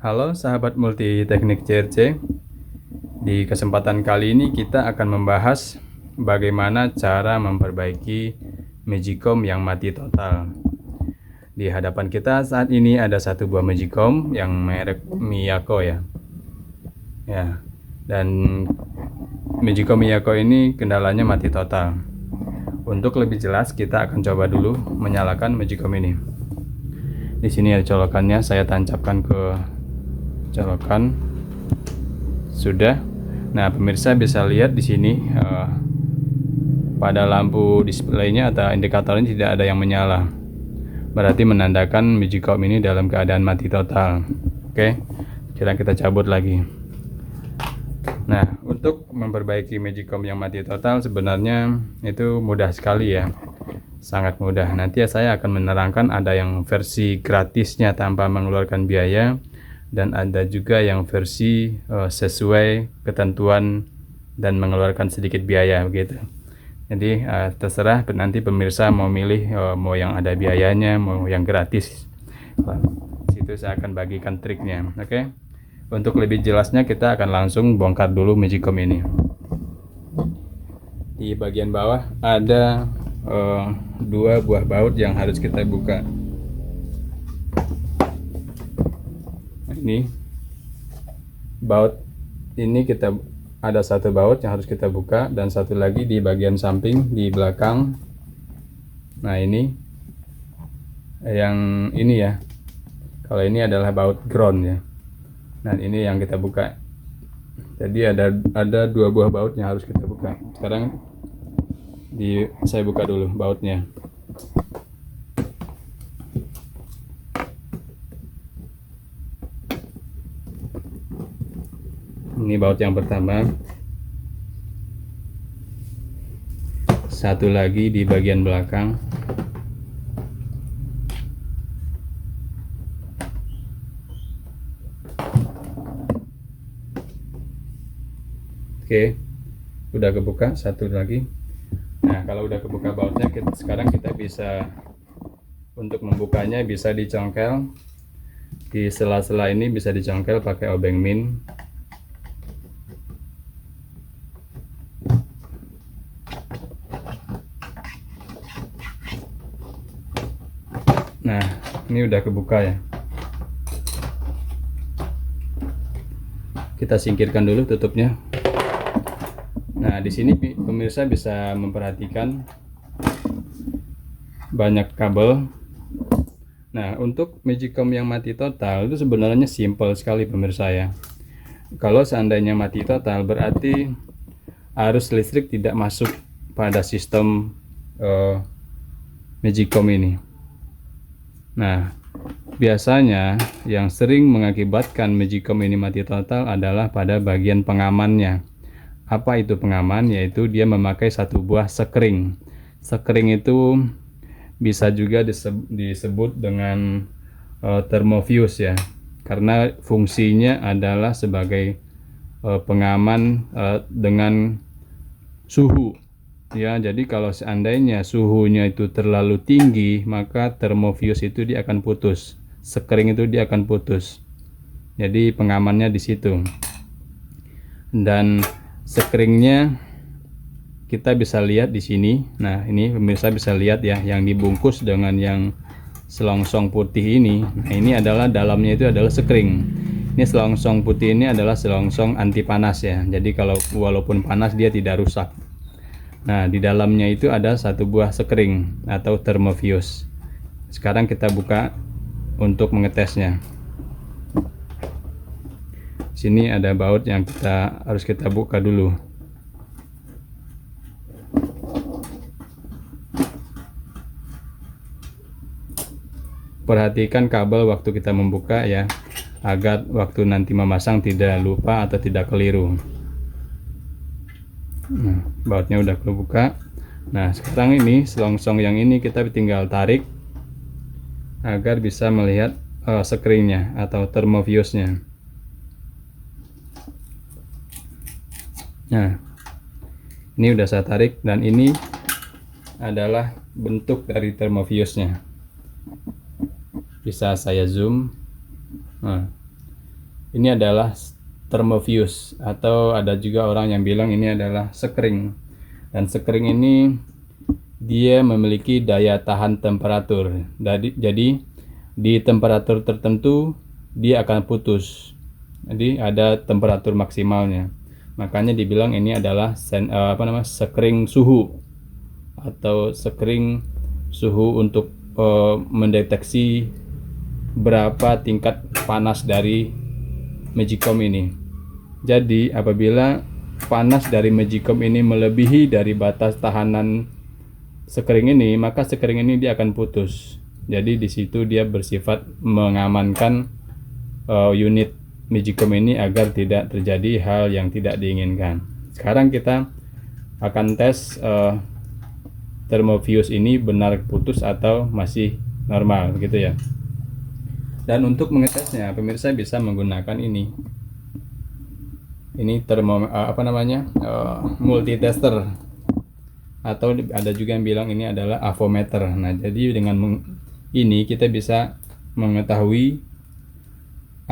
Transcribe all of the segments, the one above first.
Halo sahabat multi teknik CRC. Di kesempatan kali ini kita akan membahas bagaimana cara memperbaiki Magicom yang mati total. Di hadapan kita saat ini ada satu buah Magicom yang merek Miyako ya. Dan Magicom Miyako ini kendalanya mati total. Untuk lebih jelas kita akan coba dulu menyalakan Magicom ini. Di sini ada colokannya, saya tancapkan ke colokan. Sudah. Nah, pemirsa bisa lihat di sini pada lampu displaynya atau indikatornya tidak ada yang menyala. Berarti menandakan Magicom ini dalam keadaan mati total. Oke, sekarang kita cabut lagi. Nah, untuk memperbaiki Magicom yang mati total sebenarnya itu mudah sekali ya. Sangat mudah. Nanti saya akan menerangkan ada yang versi gratisnya tanpa mengeluarkan biaya, dan ada juga yang versi sesuai ketentuan dan mengeluarkan sedikit biaya begitu. Jadi terserah nanti pemirsa mau milih mau yang ada biayanya, mau yang gratis. Situ saya akan bagikan triknya. Oke. Untuk lebih jelasnya kita akan langsung bongkar dulu Magicom ini. Di bagian bawah ada dua buah baut yang harus kita buka. Ini baut ini ada satu baut yang harus kita buka, dan satu lagi di bagian samping di belakang. Nah, ini yang ini ya. Kalau ini adalah baut ground ya. Nah, ini yang kita buka. Jadi ada dua buah baut yang harus kita buka. Sekarang saya buka dulu bautnya. Ini baut yang pertama. Satu lagi di bagian belakang. Oke, udah kebuka satu lagi. Nah, kalau udah kebuka bautnya, sekarang kita bisa, untuk membukanya bisa dicongkel di sela-sela ini, bisa dicongkel pakai obeng min. Nah, ini udah kebuka ya. Kita singkirkan dulu tutupnya. Nah, di sini pemirsa bisa memperhatikan banyak kabel. Nah, untuk Magicom yang mati total itu sebenarnya simpel sekali pemirsa ya. Kalau seandainya mati total berarti arus listrik tidak masuk pada sistem Magicom ini. Nah, biasanya yang sering mengakibatkan Magicom ini mati total adalah pada bagian pengamannya. Apa itu pengaman? Yaitu dia memakai satu buah sekring. Sekring itu bisa juga disebut dengan thermofuse ya, karena fungsinya adalah sebagai pengaman dengan suhu ya. Jadi kalau seandainya suhunya itu terlalu tinggi, maka thermofuse itu dia akan putus, sekring itu dia akan putus. Jadi pengamannya di situ. Dan sekringnya kita bisa lihat di sini. Nah, ini pemirsa bisa lihat ya, yang dibungkus dengan yang selongsong putih ini. Nah, ini adalah dalamnya itu adalah sekring. Ini selongsong putih ini adalah selongsong anti panas ya. Jadi kalau walaupun panas dia tidak rusak. Nah, di dalamnya itu ada satu buah sekring atau thermofuse. Sekarang kita buka untuk mengetesnya. Sini ada baut yang harus kita buka dulu. Perhatikan kabel waktu kita membuka ya, agar waktu nanti memasang tidak lupa atau tidak keliru. Nah, bautnya udah kebuka. Nah, sekarang ini selongsong yang ini kita tinggal tarik agar bisa melihat sekringnya atau thermofuse-nya. Nah, ini udah saya tarik, dan ini adalah bentuk dari thermofuse-nya. Bisa saya zoom. Nah, ini adalah thermofuse, atau ada juga orang yang bilang ini adalah sekring. Dan sekring ini dia memiliki daya tahan temperatur. Jadi di temperatur tertentu dia akan putus. Jadi ada temperatur maksimalnya. Makanya dibilang ini adalah sekring suhu, atau sekring suhu untuk mendeteksi berapa tingkat panas dari Magicom ini. Jadi apabila panas dari Magicom ini melebihi dari batas tahanan sekring ini, maka sekring ini dia akan putus. Jadi di situ dia bersifat mengamankan unit Magicom ini agar tidak terjadi hal yang tidak diinginkan. Sekarang kita akan tes thermofuse ini benar putus atau masih normal gitu ya. Dan untuk mengetesnya, pemirsa bisa menggunakan ini multitester, atau ada juga yang bilang ini adalah avometer. Nah, jadi dengan ini kita bisa mengetahui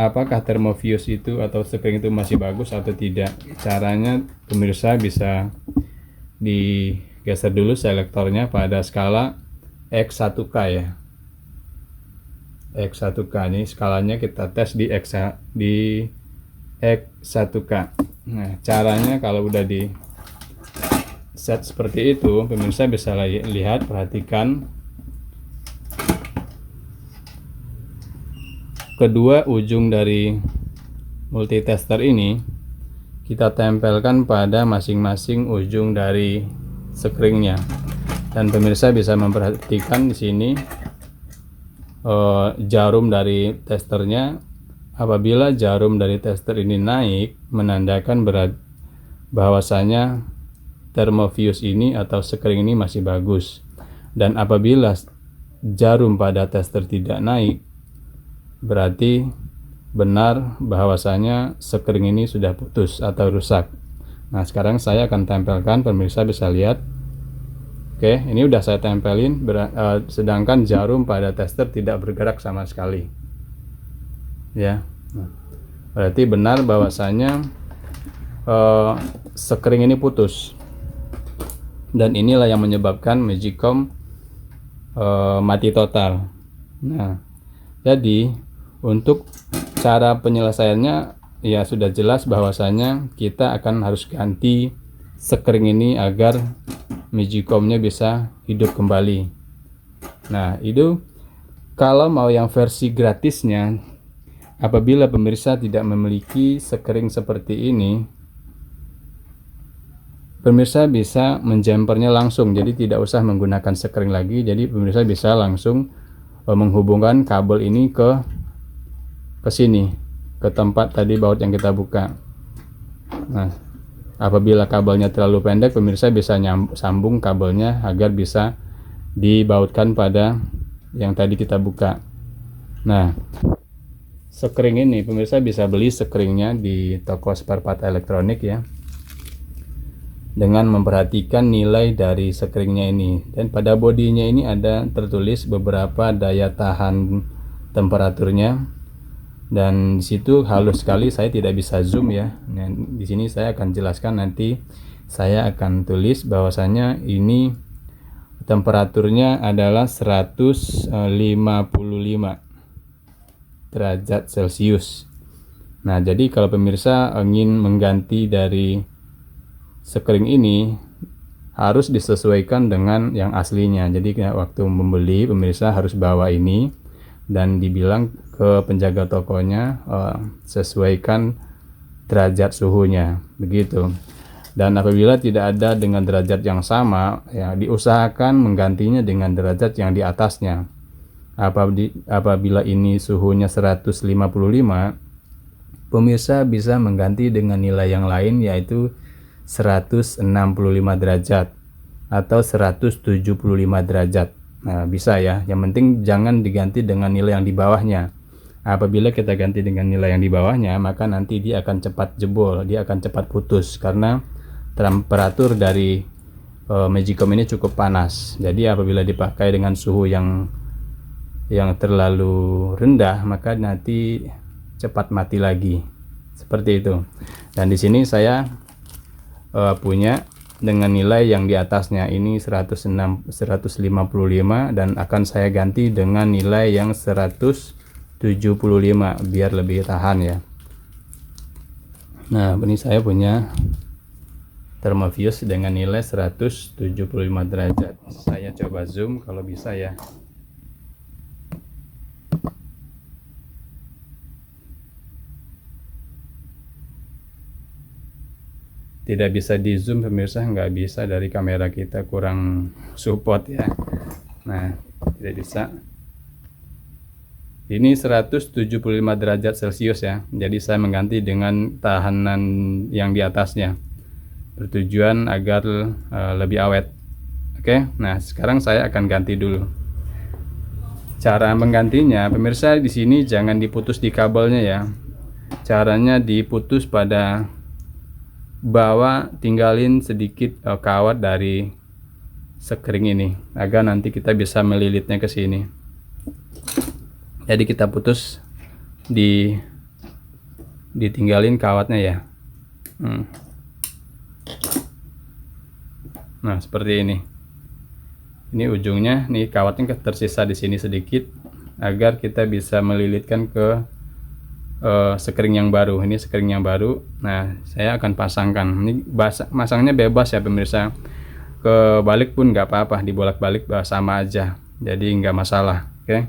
apakah thermofuse itu atau sekring itu masih bagus atau tidak. Caranya pemirsa bisa digeser dulu selektornya pada skala X1K ya. X1K ini skalanya kita tes di X1K. Nah, caranya kalau udah di set seperti itu, pemirsa bisa lihat, perhatikan kedua ujung dari multitester ini kita tempelkan pada masing-masing ujung dari sekringnya. Dan pemirsa bisa memperhatikan di sini jarum dari testernya. Apabila jarum dari tester ini naik, menandakan bahwasanya thermofuse ini atau sekring ini masih bagus. Dan apabila jarum pada tester tidak naik, berarti benar bahwasanya sekring ini sudah putus atau rusak. Nah, sekarang saya akan tempelkan, pemirsa bisa lihat. Oke, ini udah saya tempelin, sedangkan jarum pada tester tidak bergerak sama sekali. Ya, berarti benar bahwasanya sekring ini putus. Dan inilah yang menyebabkan Magicom mati total. Nah, jadi untuk cara penyelesaiannya ya sudah jelas bahwasanya kita akan harus ganti sekring ini agar Magicomnya bisa hidup kembali. Nah, itu kalau mau yang versi gratisnya, apabila pemirsa tidak memiliki sekring seperti ini, pemirsa bisa menjampernya langsung, jadi tidak usah menggunakan sekring lagi. Jadi pemirsa bisa langsung menghubungkan kabel ini ke sini, ke tempat tadi baut yang kita buka. Nah, apabila kabelnya terlalu pendek, pemirsa bisa sambung kabelnya agar bisa dibautkan pada yang tadi kita buka. Nah, sekring ini pemirsa bisa beli sekringnya di toko spare part elektronik ya, dengan memperhatikan nilai dari sekringnya ini. Dan pada bodinya ini ada tertulis beberapa daya tahan temperaturnya, dan disitu halus sekali, saya tidak bisa zoom ya. Nah, di sini saya akan jelaskan, nanti saya akan tulis bahwasanya ini temperaturnya adalah 155 derajat Celcius. Nah, jadi kalau pemirsa ingin mengganti dari sekring ini harus disesuaikan dengan yang aslinya. Jadi waktu membeli, pemirsa harus bawa ini dan dibilang ke penjaga tokonya, sesuaikan derajat suhunya begitu. Dan apabila tidak ada dengan derajat yang sama, ya diusahakan menggantinya dengan derajat yang di atasnya. Apabila ini suhunya 155, pemirsa bisa mengganti dengan nilai yang lain, yaitu 165 derajat atau 175 derajat. Nah, bisa ya, yang penting jangan diganti dengan nilai yang di bawahnya. Apabila kita ganti dengan nilai yang di bawahnya, maka nanti dia akan cepat jebol, dia akan cepat putus, karena temperatur dari Magicom ini cukup panas. Jadi apabila dipakai dengan suhu yang yang terlalu rendah, maka nanti cepat mati lagi. Seperti itu. Dan di sini saya punya dengan nilai yang di atasnya ini 155 dan akan saya ganti dengan nilai yang 175 biar lebih tahan ya. Nah, ini saya punya Thermovius dengan nilai 175 derajat. Saya coba zoom kalau bisa ya. Tidak bisa di zoom pemirsa, nggak bisa, dari kamera kita kurang support ya. Nah, tidak bisa. Ini 175 derajat Celcius ya. Jadi saya mengganti dengan tahanan yang di atasnya, bertujuan agar lebih awet. Oke, nah sekarang saya akan ganti dulu. Cara menggantinya pemirsa, di sini jangan diputus di kabelnya ya. Caranya diputus pada bawah, tinggalin sedikit kawat dari sekring ini agar nanti kita bisa melilitnya ke sini. Jadi kita putus, ditinggalin kawatnya ya. Nah, seperti ini. Ini ujungnya, nih kawatnya tersisa di sini sedikit agar kita bisa melilitkan ke sekring yang baru. Ini sekring yang baru. Nah, saya akan pasangkan. Ini masangnya bebas ya pemirsa. Kebalik pun nggak apa-apa, dibolak-balik sama aja. Jadi nggak masalah. Oke.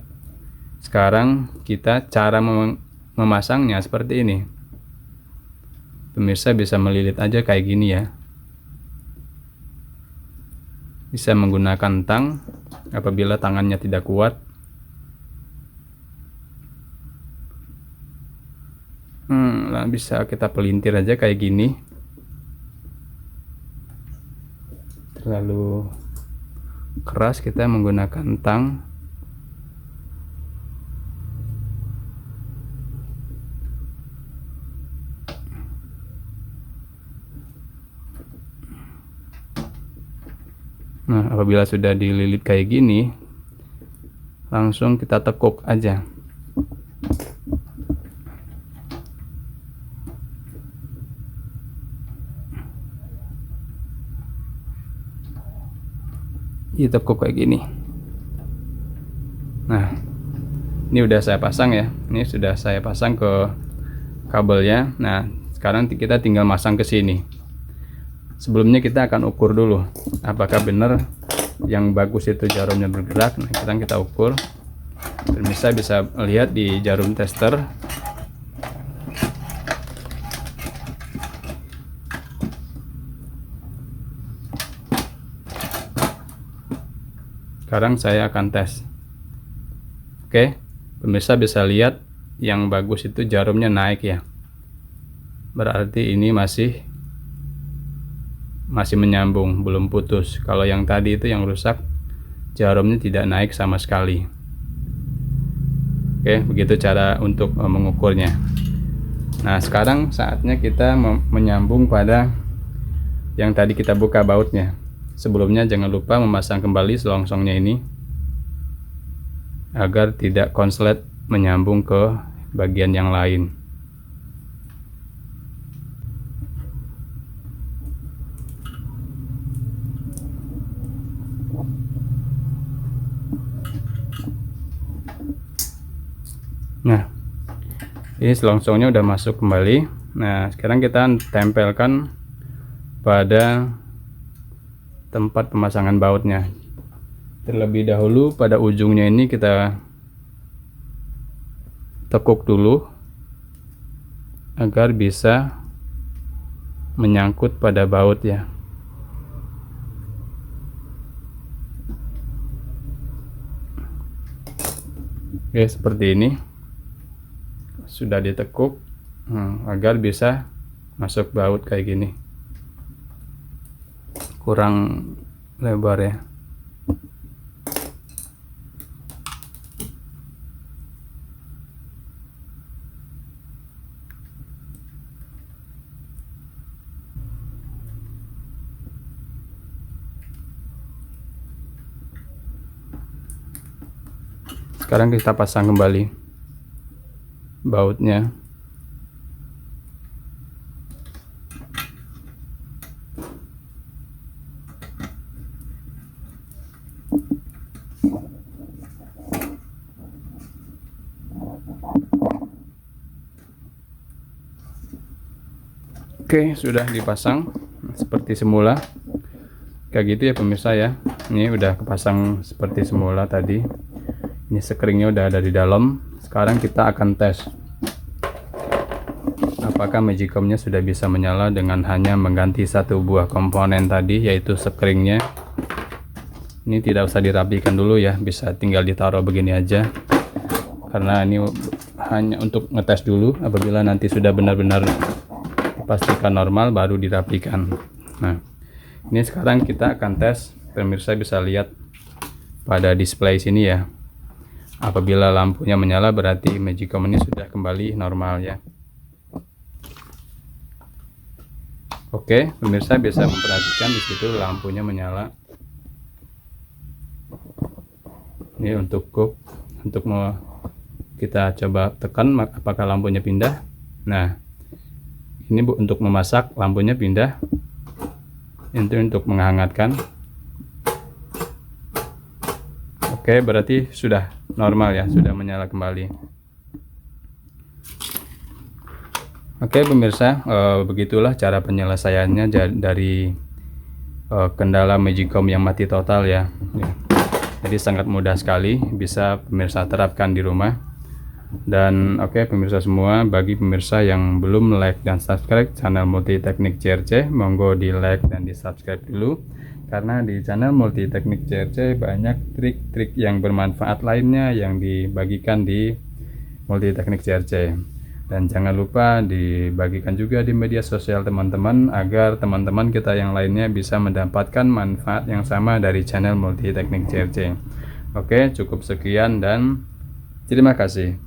Sekarang kita cara memasangnya seperti ini. Pemirsa bisa melilit aja kayak gini ya. Bisa menggunakan tang apabila tangannya tidak kuat. Nah, bisa kita pelintir aja kayak gini. Terlalu keras kita menggunakan tang. Nah, apabila sudah dililit kayak gini, langsung kita tekuk aja. Ditekuk kayak gini. Nah, ini udah saya pasang ya. Ini sudah saya pasang ke kabelnya. Nah, sekarang kita tinggal masang ke sini. Sebelumnya kita akan ukur dulu apakah benar yang bagus itu jarumnya bergerak. Nah, sekarang kita ukur. Pemirsa bisa lihat di jarum tester. Sekarang saya akan tes. Oke, pemirsa bisa lihat yang bagus itu jarumnya naik ya. Berarti ini masih menyambung, belum putus. Kalau yang tadi itu yang rusak, jarumnya tidak naik sama sekali. Oke, begitu cara untuk mengukurnya. Nah, sekarang saatnya kita menyambung pada yang tadi kita buka bautnya. Sebelumnya jangan lupa memasang kembali selongsongnya ini agar tidak konslet menyambung ke bagian yang lain. Nah, ini selongsongnya udah masuk kembali. Nah, sekarang kita tempelkan pada tempat pemasangan bautnya. Terlebih dahulu pada ujungnya ini kita tekuk dulu agar bisa menyangkut pada baut ya. Oke, seperti ini. Sudah ditekuk agar bisa masuk baut kayak gini. Kurang lebar ya. Sekarang kita pasang kembali bautnya. Oke, sudah dipasang seperti semula. Kayak gitu ya pemirsa ya. Ini udah kepasang seperti semula tadi. Ini screennya udah ada di dalam. Sekarang kita akan tes apakah Magicom-nya sudah bisa menyala dengan hanya mengganti satu buah komponen tadi, yaitu screennya. Ini tidak usah dirapikan dulu ya, bisa tinggal ditaruh begini aja. Karena ini hanya untuk ngetes dulu. Apabila nanti sudah benar-benar pastikan normal baru dirapikan. Nah, ini sekarang kita akan tes. Pemirsa bisa lihat pada display sini ya. Apabila lampunya menyala berarti Magicom ini sudah kembali normal ya. Oke, pemirsa bisa memperhatikan di situ lampunya menyala. Ini untuk kita coba tekan apakah lampunya pindah. Nah, ini untuk memasak lampunya pindah. Itu untuk menghangatkan. Oke, berarti sudah normal ya, sudah menyala kembali. Oke pemirsa, begitulah cara penyelesaiannya dari kendala Magicom yang mati total ya. Jadi sangat mudah sekali, bisa pemirsa terapkan di rumah. Dan oke pemirsa semua, bagi pemirsa yang belum like dan subscribe channel Multi Teknik CRC, monggo di like dan di subscribe dulu. Karena di channel Multi Teknik CRC banyak trik-trik yang bermanfaat lainnya yang dibagikan di Multi Teknik CRC. Dan jangan lupa dibagikan juga di media sosial teman-teman, agar teman-teman kita yang lainnya bisa mendapatkan manfaat yang sama dari channel Multi Teknik CRC. Oke, cukup sekian dan terima kasih.